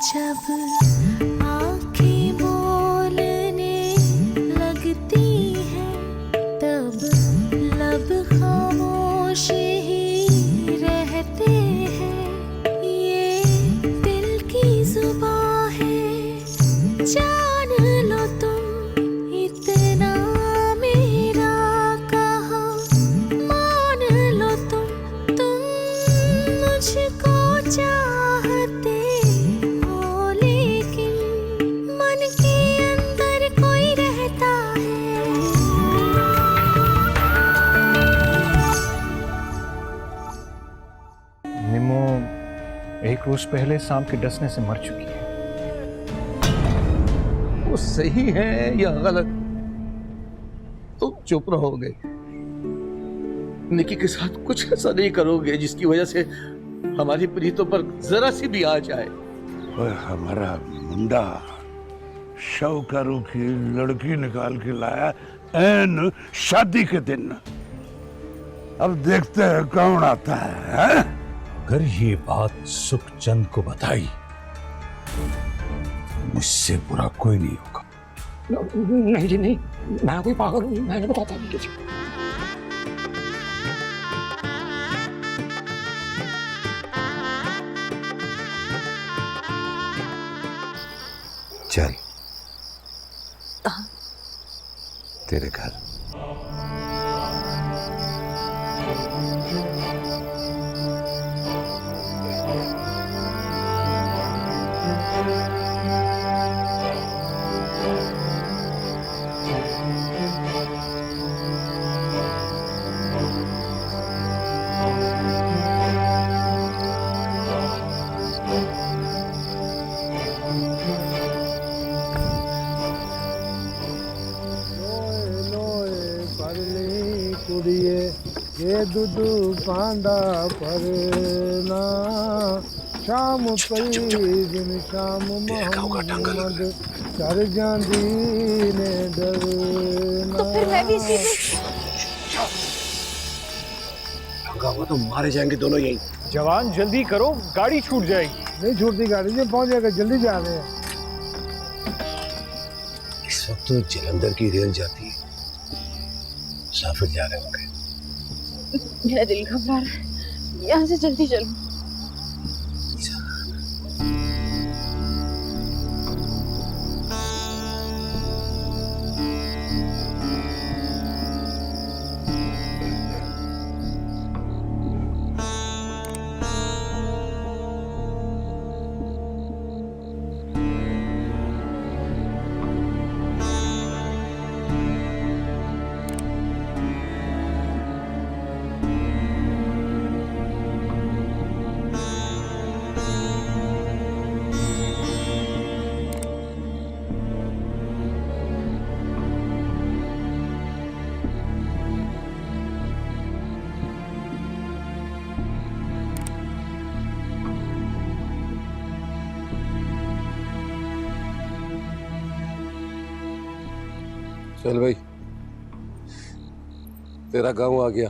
जब आँखें बोलने लगती हैं तब लब खामोश ही रहते हैं। ये दिल की जुबां है, जान लो तुम इतना मेरा कहा, मान लो तुम मुझको चाहते हो, लेकिन मन के अंदर कोई रहता है। निमो एक रोज पहले सांप के डसने से मर चुकी है। वो सही है या गलत, तुम चुप रहोगे, निकी के साथ कुछ ऐसा नहीं करोगे जिसकी वजह से हमारी प्रीतों पर जरा सी भी आ जाए। और हमारा मुंडा शाहूकारों की लड़की निकाल के लाया ऐन शादी के दिन। अब देखते हैं कौन आता है? अगर ये बात सुखचंद को बताई मुझसे बुरा कोई नहीं होगा। नहीं जी नहीं, मैं कोई पागल हूँ, मैं नहीं बताता नहीं किसी को। चल तेरे घर। कुड़िए ये दुदू पांडा परना, शाम पई दिन शाम मोहम्मद कर जांदी ने डरना। तो फिर मैं भी इसी में वो तो मारे जाएंगे दोनों यही। जवान जल्दी करो, गाड़ी छूट जाएगी। नहीं छूटती गाड़ी, में पहुंच जाएगा, जल्दी जा रहे हैं। इस वक्त तो जलंधर की रेल जाती है, मुसाफिर जा रहे होंगे। मेरा दिल घबरा रहा है, यहाँ से जल्दी चलो। चल भाई, तेरा गांव आ गया।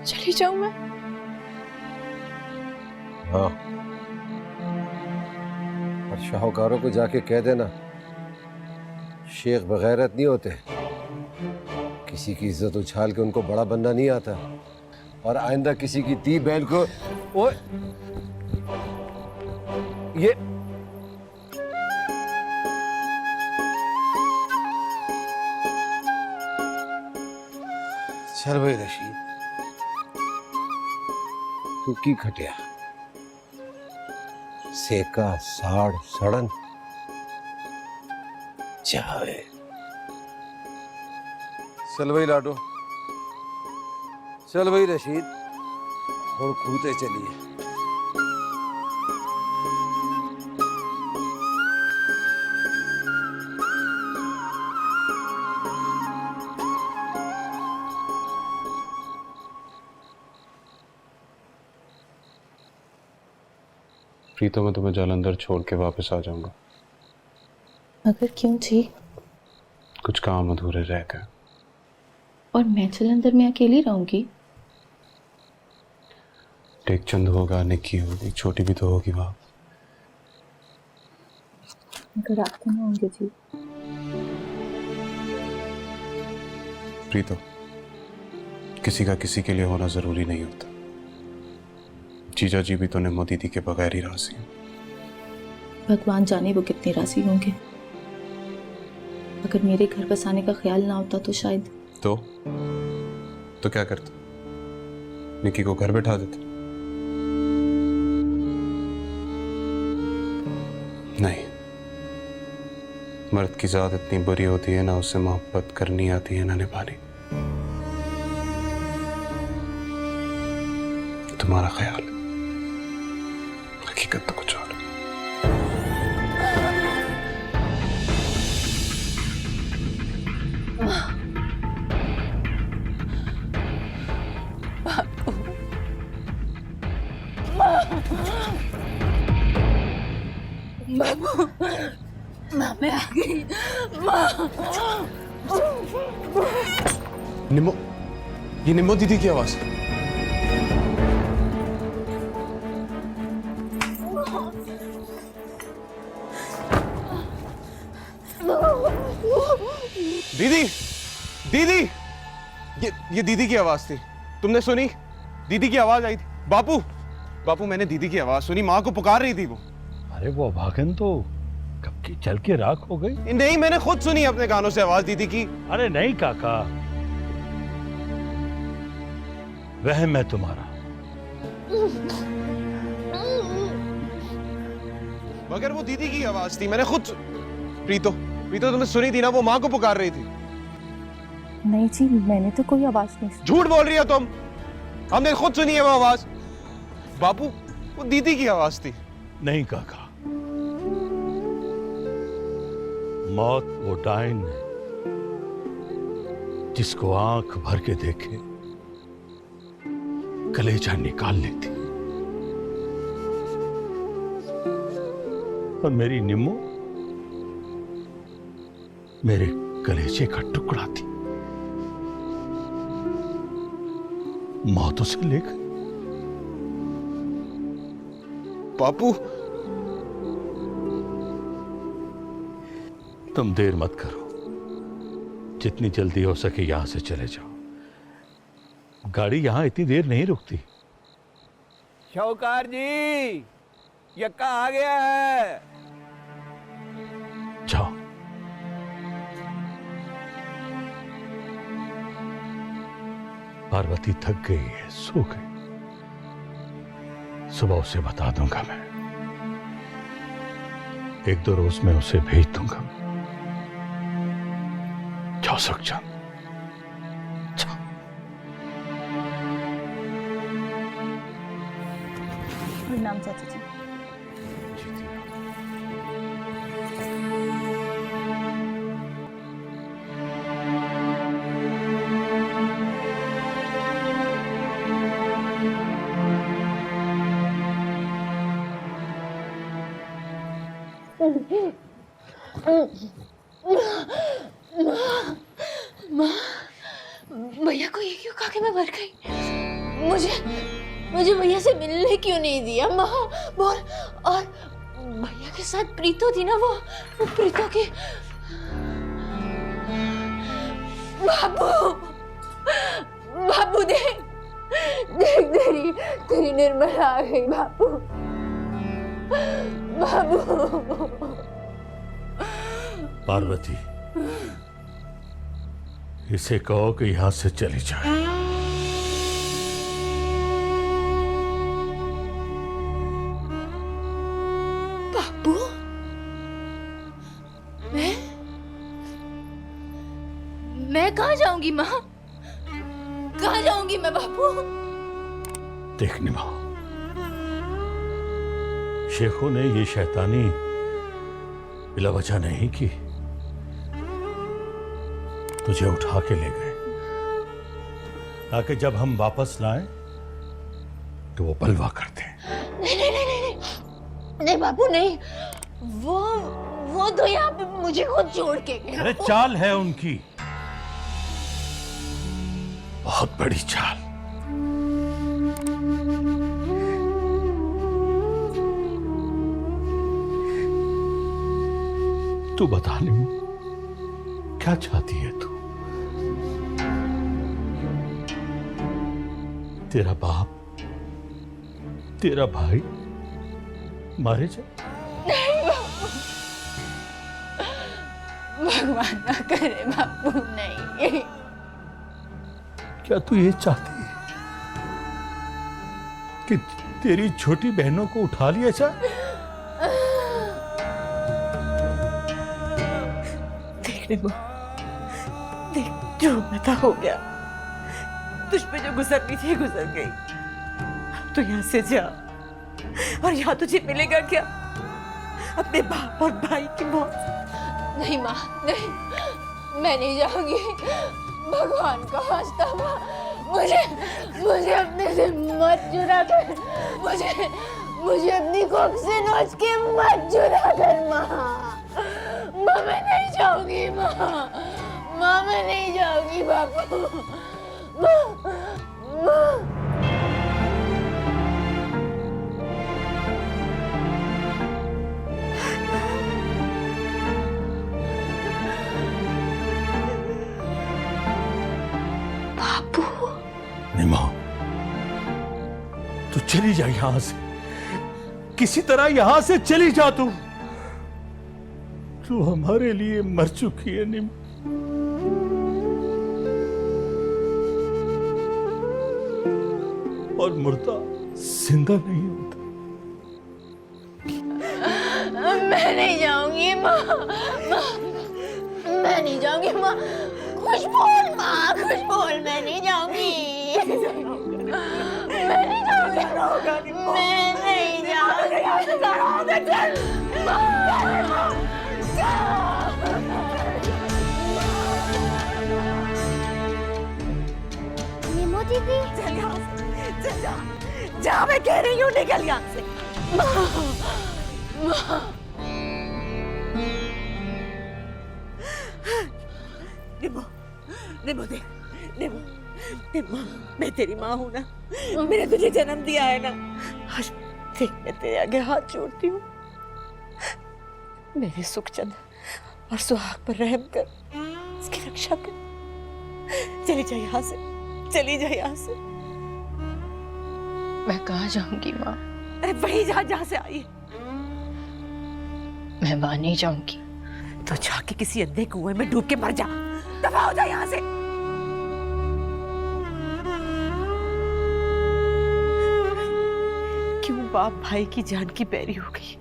चली जाऊं मैं? हाँ, और शाहूकारों को जाके कह देना शेख बगैरत नहीं होते, किसी की इज्जत उछाल के उनको बड़ा बनना नहीं आता, और आइंदा किसी की दी बहन को ओए ये चल भाई रशीद, तू की खटिया सेका साड़ सड़न चाहे। चल भाई लाडो, चल भाई रशीद, और कूदे चलिए। प्रीतो, मैं तुम्हें जालंधर छोड़ के वापस आ जाऊंगा। मगर क्यों जी? कुछ काम अधूरे रह गए। और मैं जलंधर में अकेली रहूंगी? टेकचंद होगा, निक्की होगी, छोटी भी तो होगी वहां। मगर आप तो ना होंगे जी। प्रीतो, किसी का किसी के लिए होना जरूरी नहीं होता। जीजा जी भी तो निम्मो दीदी के बगैर ही राजी हैं। भगवान जाने वो कितने राजी होंगे। अगर मेरे घर बस आने का ख्याल ना होता तो शायद। तो क्या करते? निक्की को घर बैठा देते? नहीं, मर्द की जात इतनी बुरी होती है, ना उससे मोहब्बत करनी आती है ना निभानी। तुम्हारा ख्याल, हकीकत तो कुछ और। माँ मैं आ गई। माँ निम्मो, ये निम्मो दीदी की आवाज। दीदी, दीदी, ये दीदी की आवाज थी। तुमने सुनी? दीदी की आवाज आई थी। बापू, बापू मैंने दीदी की आवाज सुनी, माँ को पुकार रही थी वो। अरे वो भागन तो कब की चल के राख हो गई। नहीं, मैंने खुद सुनी अपने कानों से आवाज दीदी की। अरे नहीं काका, वहम है तुम्हारा। मगर वो दीदी की आवाज थी, मैंने खुद। प्रीतो, प्रीतो तुमने सुनी थी ना, वो माँ को पुकार रही थी। नहीं जी, मैंने तो कोई आवाज नहीं सुनी। झूठ बोल रही हो तुम, हमने खुद सुनी है वो आवाज। बापू, वो दीदी की आवाज थी। नहीं काका, मौत वो डायन है जिसको आंख भर के देखे कलेजा निकाल लेती। और मेरी निम्मो मेरे कलेजे का टुकड़ा थी, मौत उसे ले गई। बापू, तुम देर मत करो, जितनी जल्दी हो सके यहां से चले जाओ। गाड़ी यहां इतनी देर नहीं रुकती। शौकार जी, यक्का आ गया है। जाओ। पार्वती थक गई है, सो गई। सुबह उसे बता दूंगा मैं। एक दो रोज में उसे भेज दूंगा। जाओ सुखचंद, जाओ। प्रणाम चाचा जी। भैया को ये क्यों कहा कि मैं मर गई? मुझे भैया से मिलने क्यों नहीं दिया? माँ बोल। और भैया के साथ प्रीतो थी ना, वो प्रीतो की। बाबू, बाबू देख देख, तेरी निर्मला आ गई। बाबू, बाबू। पार्वती, इसे कहो कि यहां से चली जाए। बाबू, मैं कहाँ जाऊंगी माँ? कहाँ जाऊंगी मैं बाबू? देखने मां, शेखों ने ये शैतानी बिला वजह नहीं की। तुझे उठा के ले गए ताकि जब हम वापस लाएं तो वो बलवा करते हैं। नहीं नहीं नहीं नहीं नहीं बाबू नहीं। वो वो तो यहाँ पे मुझे खुद छोड़ के गया। अरे चाल है उनकी, बहुत बड़ी चाल। तू बता नहीं, क्या चाहती है तू? तेरा बाप, तेरा भाई मारे जाए? नहीं बापू, भगवान ना करे बापू, नहीं। क्या तू ये चाहती है कि तेरी छोटी बहनों को उठा लिया जाए? देखने को देख, जो पता हो गया, तुझ पे जो गुजरनी थी गुजर गई। अब तो यहाँ से जा, और यहाँ तुझे मिलेगा क्या? अपने बाप और भाई की मौत। नहीं माँ, नहीं, मैं नहीं जाऊंगी। भगवान का वास्ता माँ, मुझे अपने से मत चुरा कर, मुझे अपनी कोख से नोच के मत चुरा कर माँ। माँ मैं नहीं जाऊंगी माँ, मैं नहीं जाऊंगी बापू। माँ निमा, तू चली जा यहां से, किसी तरह यहां से चली जा। तू हमारे लिए मर चुकी है निमा। और मुर्दा जिंदा नहीं होता। मैं नहीं जाऊंगी माँ, मैं नहीं जाऊंगी माँ। खुश बोल माँ, खुश बोल, मैं नहीं जाऊंगी। मैं नहीं जाऊंगी, मैं नहीं जाऊंगी। नीमो दीदी, चल यहाँ से, चल जा, जा, मैं कह रही हूँ, निकल यहाँ से। निमो देख, निमो, मैं तेरी माँ हूँ ना, मैंने तुझे जन्म दिया है ना। आज देख, मैं तेरे आगे हाथ जोड़ती हूँ, मेरे सुखचंद और सुहाग पर रहम कर, इसकी रक्षा कर। चली जा यहाँ से, चली जा यहाँ से। मैं कहाँ जाऊंगी माँ? अरे वही जा जहाँ से आई। मैं वहां नहीं जाऊंगी। तो जाके किसी अंधे कुएं में डूब के मर जा, दफा हो जा यहाँ से। क्यों बाप भाई की जान की पैरी हो गई?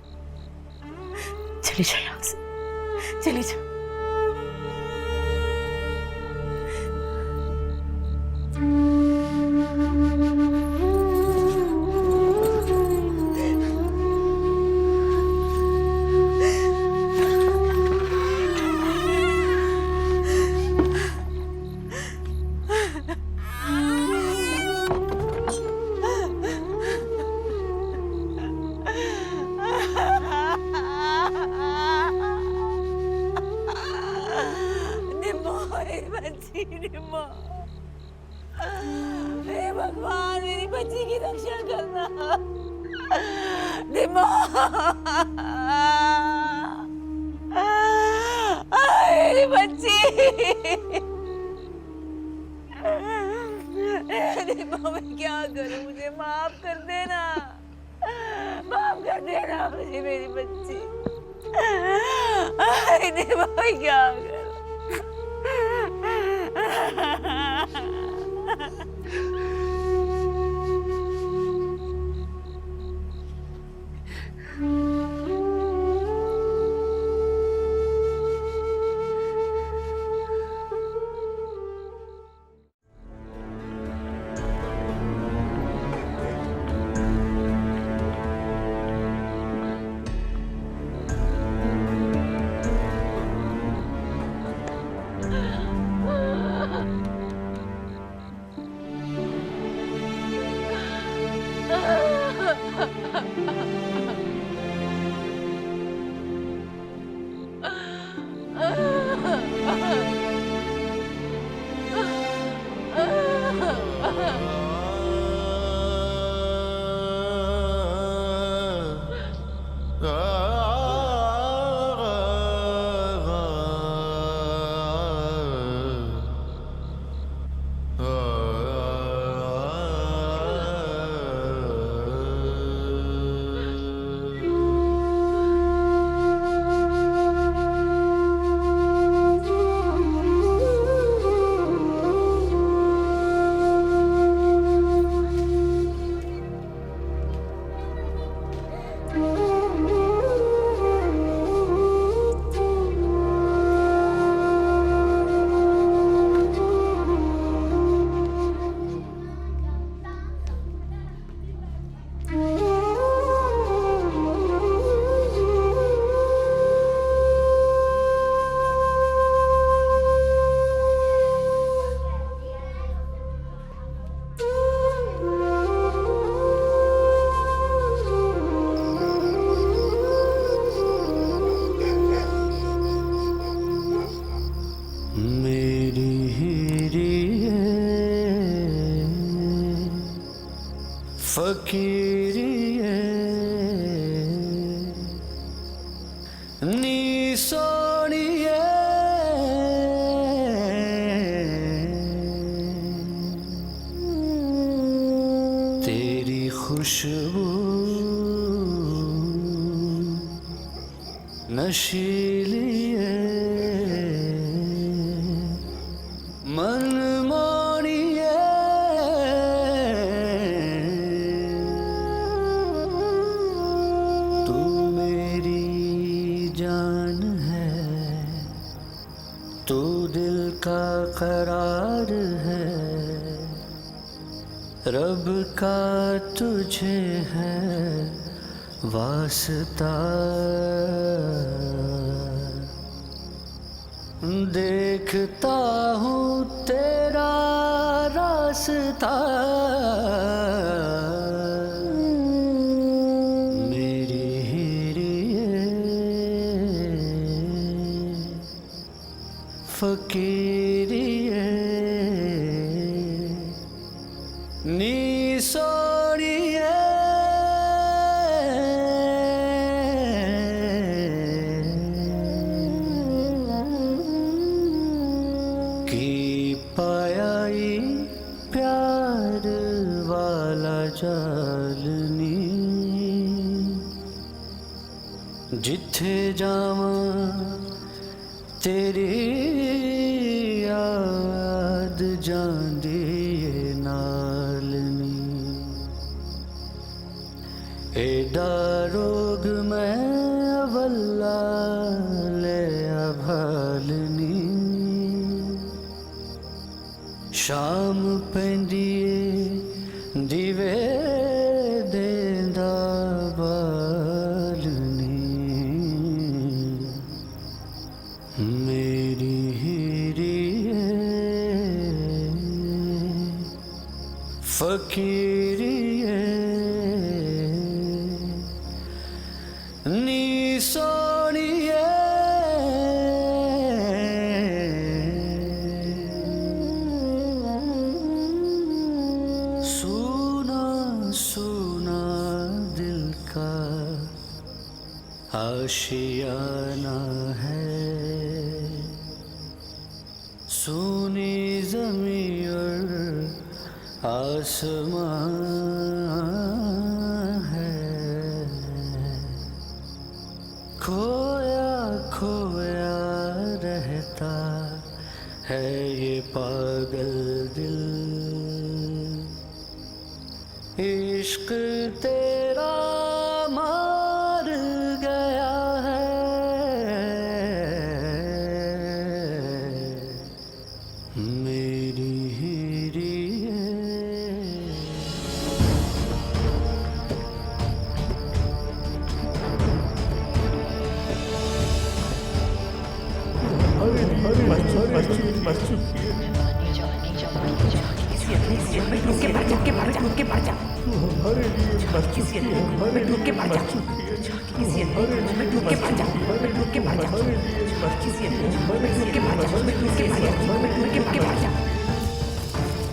चली जा यहाँ से, चली जा। हे भगवान, मेरी बच्ची की रक्षा करना। निम्मो, मेरी बच्ची। निम्मो, मैं क्या करूं? मुझे माफ कर देना, माफ कर देना मुझे, मेरी बच्ची। निम्मो, मैं क्या करूं? तेरी खुशबू नशीली है, मनमानी तू मेरी जान है, तू दिल का करार है, रब का तुझे है वास्ता, देखता हूँ तेरा रास्ता, मेरी हीरिए फकीरिए नी सोनिए की पायाई प्यार वाला जालनी, जिथे जावा तेरी याद जांदी नालनी, एडा रोग मैं अवल्ला ले अभालनी, शाम पेंदिए दिवे देंदा बालनी, मेरी हीरिए फकीरिए नी सोनिए सुना सुना दिल का आशियाना है, सुनी ज़मीं और आसमां है, खोया खोया रहता है ये पागल दिल, इश्क तेरा मार गया है, मेरी हीरिए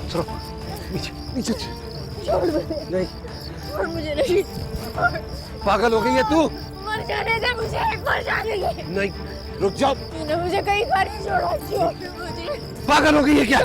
चलो नीचे नीचे छोड़ मुझे, नहीं छोड़ मुझे रशीद, छोड़। पागल हो गई है तू? मर जाने दे मुझे, मर जाने दे। नहीं, रुक जाओ। तूने मुझे कई बार ही छोड़ा, छोड़ मुझे। पागल हो गई है क्या?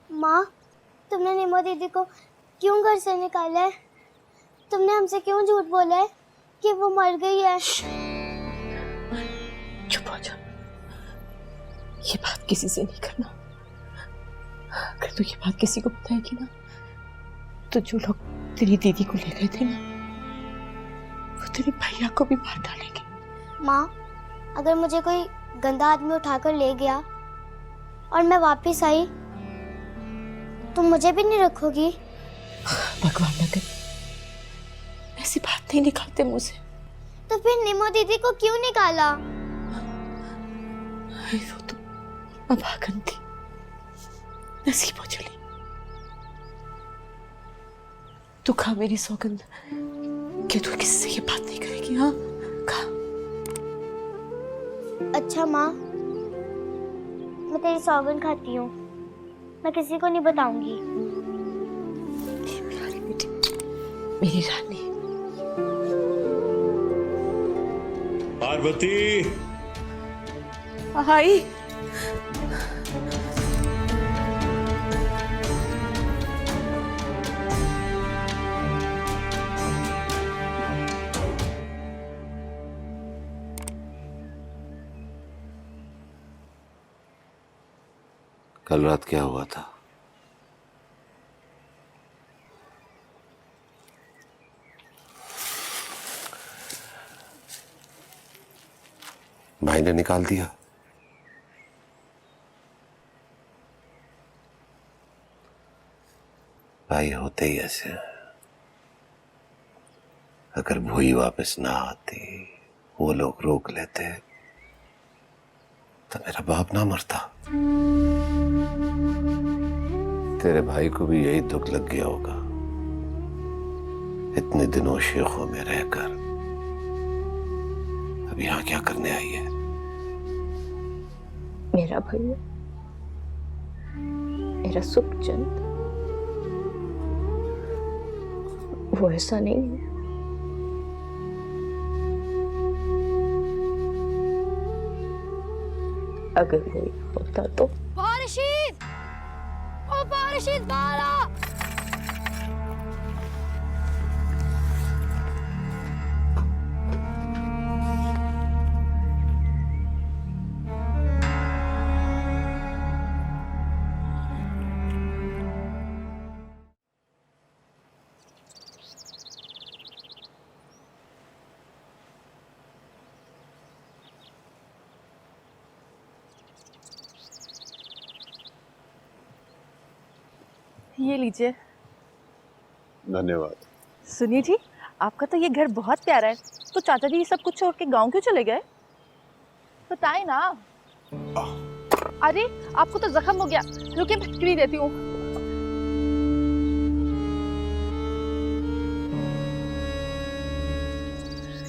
माँ, तुमने निमो दीदी को क्यों घर से निकाला है? तुमने हमसे क्यों झूठ बोला है कि वो मर गई है? चुप हो जा, ये बात किसी से नहीं करना। अगर तू ये बात किसी को बताएगी ना, तो जो लोग तेरी दीदी को ले गए थे ना, वो तेरे भैया को भी मार डालेंगे। माँ, अगर मुझे कोई गंदा आदमी उठाकर ले गया और मैं वापस आई, तुम मुझे भी नहीं रखोगी? भगवान न करे, ऐसी बात नहीं निकालते मुंह से। तो फिर निमो दीदी को क्यों निकाला? वो तो अभागन थी, नसीब हो चली। तू खा मेरी सौगंध कि तू किससे ये बात नहीं करेगी। हाँ, खा। अच्छा माँ, मैं तेरी सौगंध खाती हूँ, मैं किसी को नहीं बताऊंगी। प्यारी बेटी, मेरी रानी। पार्वती, आई। कल रात क्या हुआ था? भाई ने निकाल दिया? भाई होते ही ऐसे हैं। अगर भूई वापस ना आती, वो लोग रोक लेते, तो मेरा बाप ना मरता। तेरे भाई को भी यही दुख लग गया होगा, इतने दिनों शेखों में रहकर अब यहाँ क्या करने आई है? मेरा भैया, मेरा सुखचंद, वो ऐसा नहीं है। अगर वो होता तो। पारशीद, ओ पारशीद बाला। ये लीजिए। धन्यवाद। सुनिए जी, आपका तो ये घर बहुत प्यारा है, तो चाचा जी ये सब कुछ छोड़ के गांव क्यों चले गए? बताए ना। अरे आपको तो जख्म हो गया, रुकिए मैं खिचड़ी देती हूँ।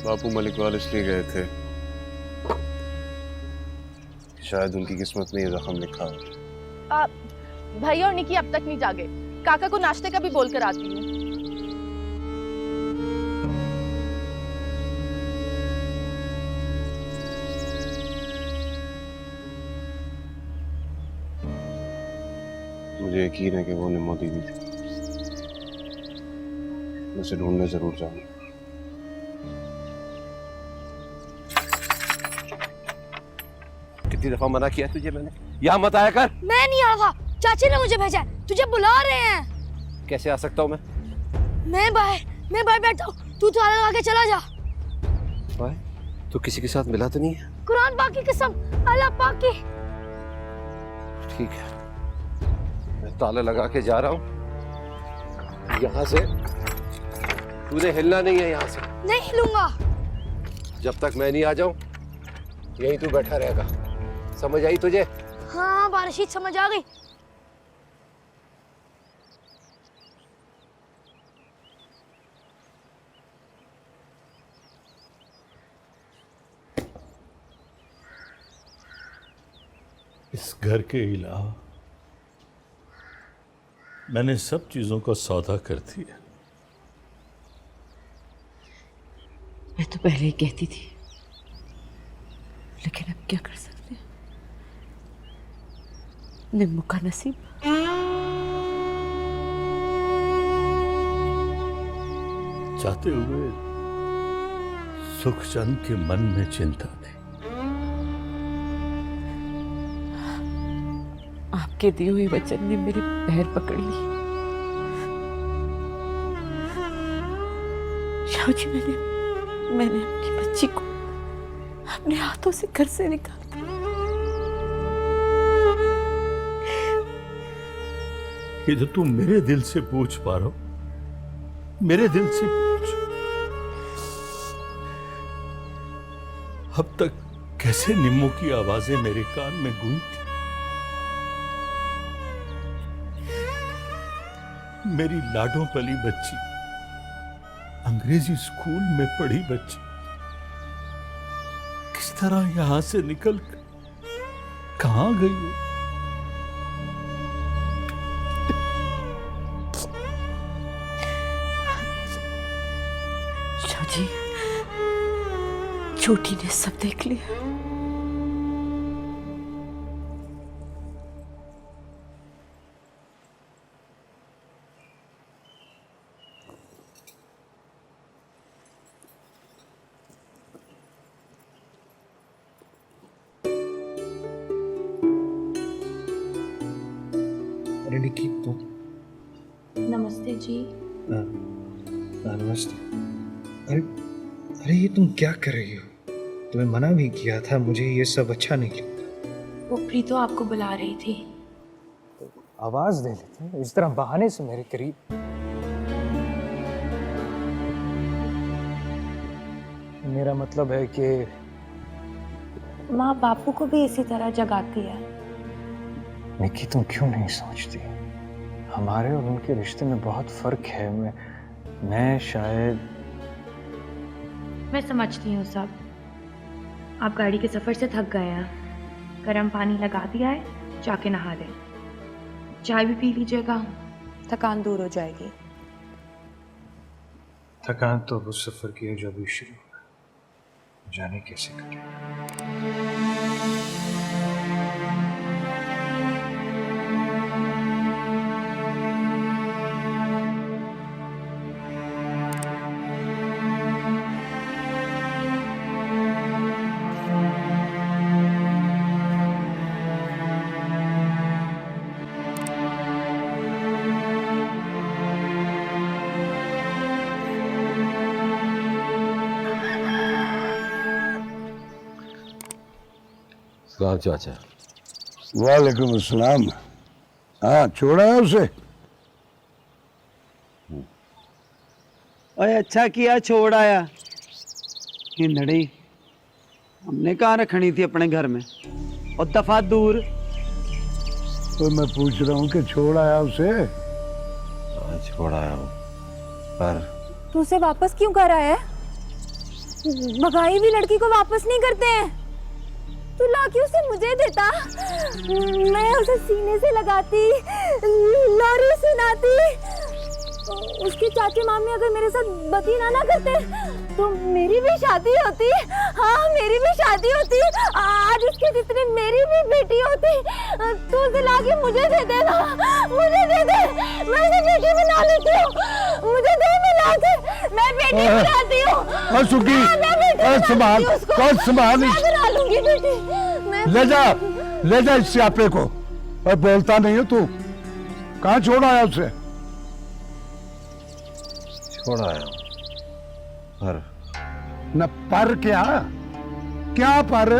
बापू मलिक वाल इसलिए गए थे, शायद उनकी किस्मत में ये जख्म लिखा हो। भाई और निकी अब तक नहीं जागे, काका को नाश्ते का भी बोल कर आती हूँ। मुझे यकीन है कि वो निम्मो दीदी थी। मैं उसे ढूंढने जरूर जाऊंगा। कितनी दफा मना किया तुझे मैंने, यहाँ मत आया कर। मैं नहीं आ रहा, चाची ने मुझे भेजा है, तुझे बुला रहे हैं। कैसे आ सकता हूँ मैं बाहर बैठा हूँ, तू ताला लगा के चला जा। भाई तू किसी के साथ मिला तो नहीं है? कुरान पाक की कसम, अल्लाह पाक की। ठीक है, मैं ताला लगा के जा रहा हूँ यहाँ से। तूने हिलना नहीं है यहाँ से। नहीं हिलूंगा जब तक मैं नहीं आ जाऊं यहीं तू बैठा रहेगा। समझ आई तुझे? हाँ बारिश समझ आ गई। इस घर के अलावा मैंने सब चीजों का सौदा कर दिया। मैं तो पहले ही कहती थी, लेकिन अब क्या कर सकते हैं, निम्मो का नसीब। चाहते हुए सुखचंद के मन में चिंता थी। आपके दिए हुए वचन ने मेरे पैर पकड़ लिए। शाह जी, मैंने अपनी बच्ची को अपने हाथों से घर से निकाल दिया। ये जो तुम मेरे दिल से पूछ पा रहे हो, मेरे दिल से पूछ, अब तक कैसे निम्मो की आवाजें मेरे कान में गूंजती। मेरी लाडों पली बच्ची, अंग्रेजी स्कूल में पढ़ी बच्ची, किस तरह यहां से निकल कहां गई हो? शाह जी, छोटी ने सब देख लिया। निकी तुम? नमस्ते जी। नमस्ते। अरे ये तुम क्या कर रही हो? तुम्हें मना भी किया था, मुझे ये सब अच्छा नहीं लगता। वो प्रीतो आपको बुला रही थी। आवाज दे लेते इस तरह बहाने से मेरे करीब। मेरा मतलब है कि माँ बापू को भी इसी तरह जगाती है। निकी तुम क्यों नहीं सोचती? हमारे और उनके रिश्ते में बहुत फर्क है। मैं शायद। मैं समझती हूँ सब। आप गाड़ी के सफर से थक गए हैं, गर्म पानी लगा दिया है, जाके नहा लें। चाय भी पी लीजिएगा, थकान दूर हो जाएगी। थकान तो उस सफर की है जो अभी शुरू हुआ, जाने कैसे करें। सलाम चाचा। वालेकुम अस्सलाम। हाँ, छोड़ा है उसे? ओए अच्छा किया छोड़ आया। हिंदड़ी हमने कहाँ रखनी थी अपने घर में, और दफा दूर। तो मैं पूछ रहा हूँ कि छोड़ आया उसे? हाँ छोड़ आया हूँ, पर तू उसे वापस क्यों कर आया है? भगाई भी लड़की को वापस नहीं करते हैं। तू लाके उसे मुझे देता, मैं उसे सीने से लगाती, लोरी सुनाती। उसके चाचे मामी अगर मेरे साथ बदीना ना करते तो मेरी भी शादी होती। हाँ मेरी भी शादी होती, आज उसके जितनी मेरी भी बेटी होती। तू उसे लाके मुझे दे देना, मुझे दे दे, मैं उसे बेटी बना लेती हूँ। मुझे दे मिला के, मैं बेटी बनाती हूँ। सुखी संभाल, कौन संभाल, मैं बना लूंगी बेटी। ले जा इस स्यापे को। और बोलता नहीं है तू, कहाँ छोड़ आया उसे? छोड़ आया पर न पर क्या, क्या पर?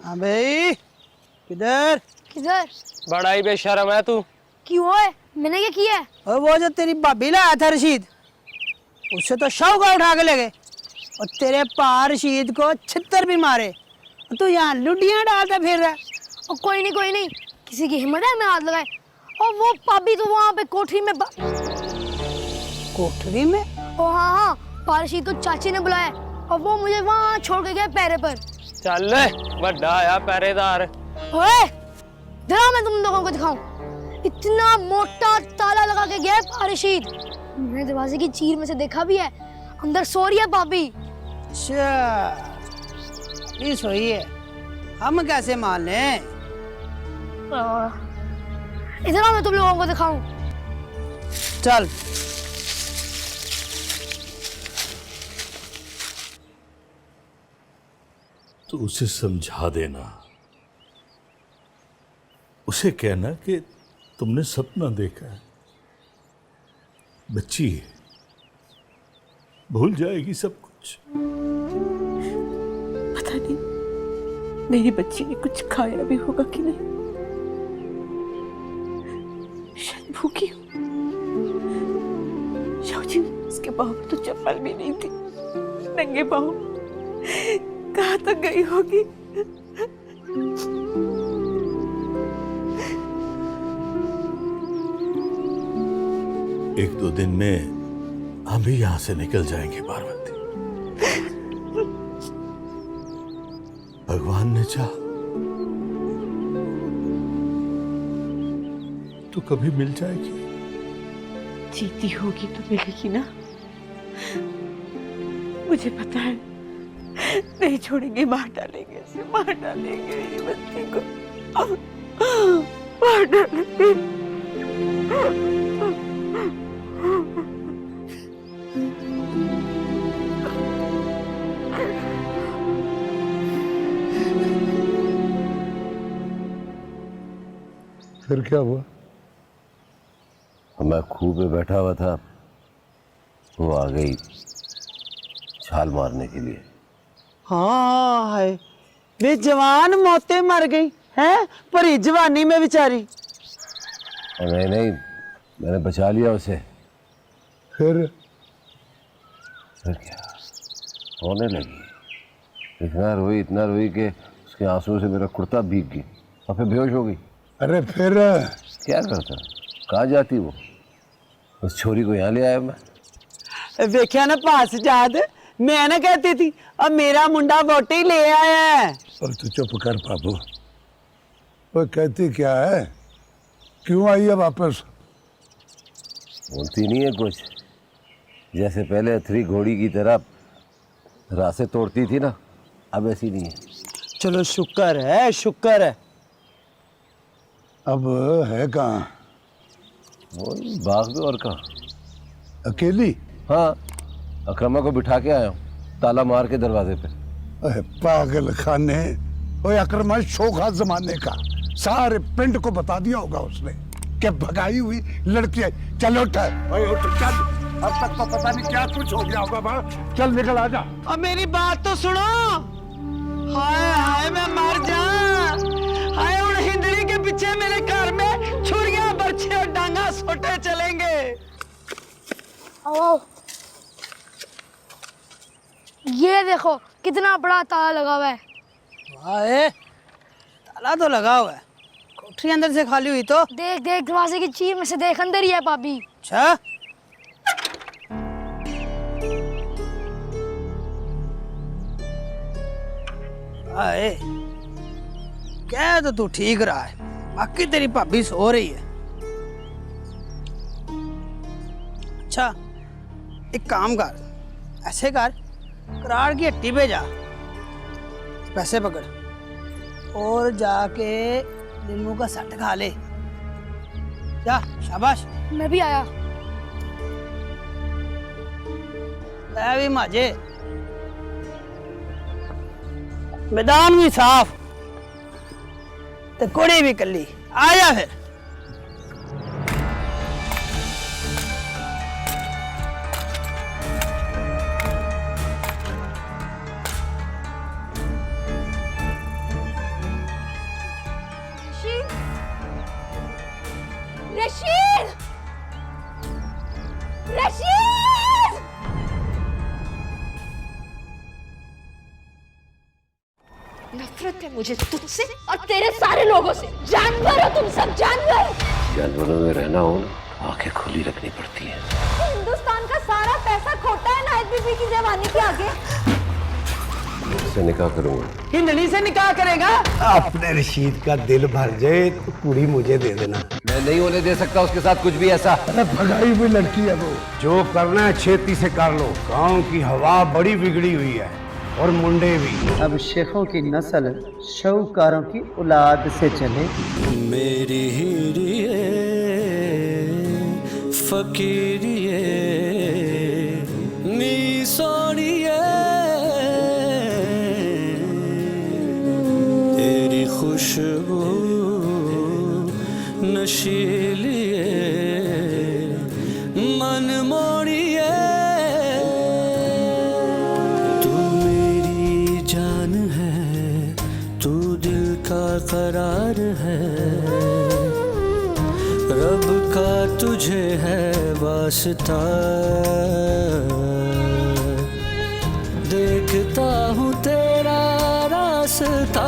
हाँ भाई, किधर किधर? बड़ा ही बेशर्म है तू। क्यों है? मैंने क्या किया है? और वो जो तेरी भाभी लाया था रशीद, उससे तो शौका उठा के ले गए और तेरे पा रशीद को छितर भी मारे। तू यहाँ लुडियाँ डालता फिर रहा है। और कोई नहीं, किसी की हिम्मत है मैं हाथ लगाए। और वो पापी तो वहाँ पे कोठरी में कोठरी में? ओ हाँ, पारशीद को चाची ने बुलाया और वो मुझे वहाँ छोड़ के गए पैरे पर। चल बड़ा आया पहरेदार। ओए, जरा मैं तुम लोगों को दिखाऊं। इतना मोटा ताला लगा के गया पारशीद। मैंने दरवाजे की चीर में से देखा भी है, अंदर सो रही है भाभी। अच्छा, ये सोई है, हम कैसे मान लें? इधर मैं तुम लोगों को दिखाऊं। चल। तो उसे समझा देना, उसे कहना कि तुमने सपना देखा है, बच्ची है, भूल जाएगी सब कुछ। पता नहीं मेरी बच्ची ने कुछ खाया भी होगा कि नहीं, शायद भूखी हो। शाहजी, इसके पाँव में तो चप्पल भी नहीं थी, नंगे पाँव कहाँ तक गई होगी? एक दो दिन में हम भी यहां से निकल जाएंगे पार्वती, भगवान ने चाहा तो कभी मिल जाएगी। जीती होगी तो मिलेगी ना, मुझे पता है। नहीं छोड़ेंगे, मार डालेंगे इसे, मार डालेंगे मेरी बच्ची को, मार डालेंगे। फिर क्या हुआ? मैं खूह पे बैठा हुआ था, वो आ गई छाल मारने के लिए। हाँ है, वे जवान मौतें मर गई हैं, पर ये जवानी में बेचारी। नहीं, मैंने बचा लिया उसे। फिर क्या रोने लगी, इतना रोई कि उसके आंसुओं से मेरा कुर्ता भीग गई और फिर बेहोश हो गई। अरे फिर क्या करता, कहाँ जाती वो? उस छोरी को यहाँ ले आया मैं। देखा ना पास जाद, मैं ना कहती थी अब मेरा मुंडा वोटी ले आया है। और तू चुप कर बाबू, वो कहती क्या है, क्यों आई है वापस? बोलती नहीं है कुछ, जैसे पहले अथरी घोड़ी की तरह रास्ते तोड़ती थी ना, अब ऐसी नहीं है। चलो शुक्र है, शुक्र है। अब है कहाँ? वो बाग में, और कहाँ? अकेली? हाँ, अकरमा को बिठा के आया हूँ, ताला मार के दरवाजे पे। अरे पागल खाने, ओए अकरमा शोखा जमाने का, सारे पिंड को बता दिया होगा उसने कि भगाई हुई लड़की है। चल उठ, ओए उठ चल, अब तक तो पता नहीं क्या कुछ हो गया होगा वहाँ। चल निकल आजा। अब मेरी बात तो सुनो। हाय हाय मैं मर जा, हाय उन हिंदरी के पीछे मेरे घर में छुरियां बर्छे और डांगा सोटे चलेंगे। आओ, ये देखो कितना बड़ा ताला लगा हुआ है। वाह, ताला तो लगा हुआ है, कोठरी अंदर से खाली हुई तो। देख देख दरवाजे की चीर में से देख, अंदर ही है भाभी। अच्छा, आए क्या तो तू ठीक रहा है, बाकी तेरी भाभी सो रही है। अच्छा एक काम कर, ऐसे कर, कराड़ की हट्टी पे जा, पैसे पकड़ और जाके नींबू का सट खा ले। जा, शाबाश। मैं भी आया। मैं भी माजे, मैदान भी साफ ते कुड़ी भी कली। आया फिर। रशीद! रशीद! नफरत है मुझे तुझसे और तेरे सारे लोगों से। जानवर हो तुम सब, जानवर। जानवरों में रहना हो ना, आंखें खुली रखनी पड़ती है। हिंदुस्तान का सारा पैसा खोटा है नायत बीबी की जवानी के आगे। इससे निकाह करूंगा। हिंदली से निकाह करेगा? अपने रशीद का दिल भर जाए तो कुड़ी मुझे दे देना। मैं नहीं होने दे सकता उसके साथ कुछ भी ऐसा। अरे भगाई हुई लड़की है वो, जो करना है छेती से कर लो। गांव की हवा बड़ी बिगड़ी हुई है और मुंडे भी। अब शेखों की नस्ल शाहूकारों की औलाद से चले। मेरी हीरिए फकीरिए नी सोनिए तेरी खुशबू नशीलिए मन मोड़िए तू मेरी जान है, तू दिल का करार है, रब का तुझे है वास्ता, देखता हूँ तेरा रास्ता।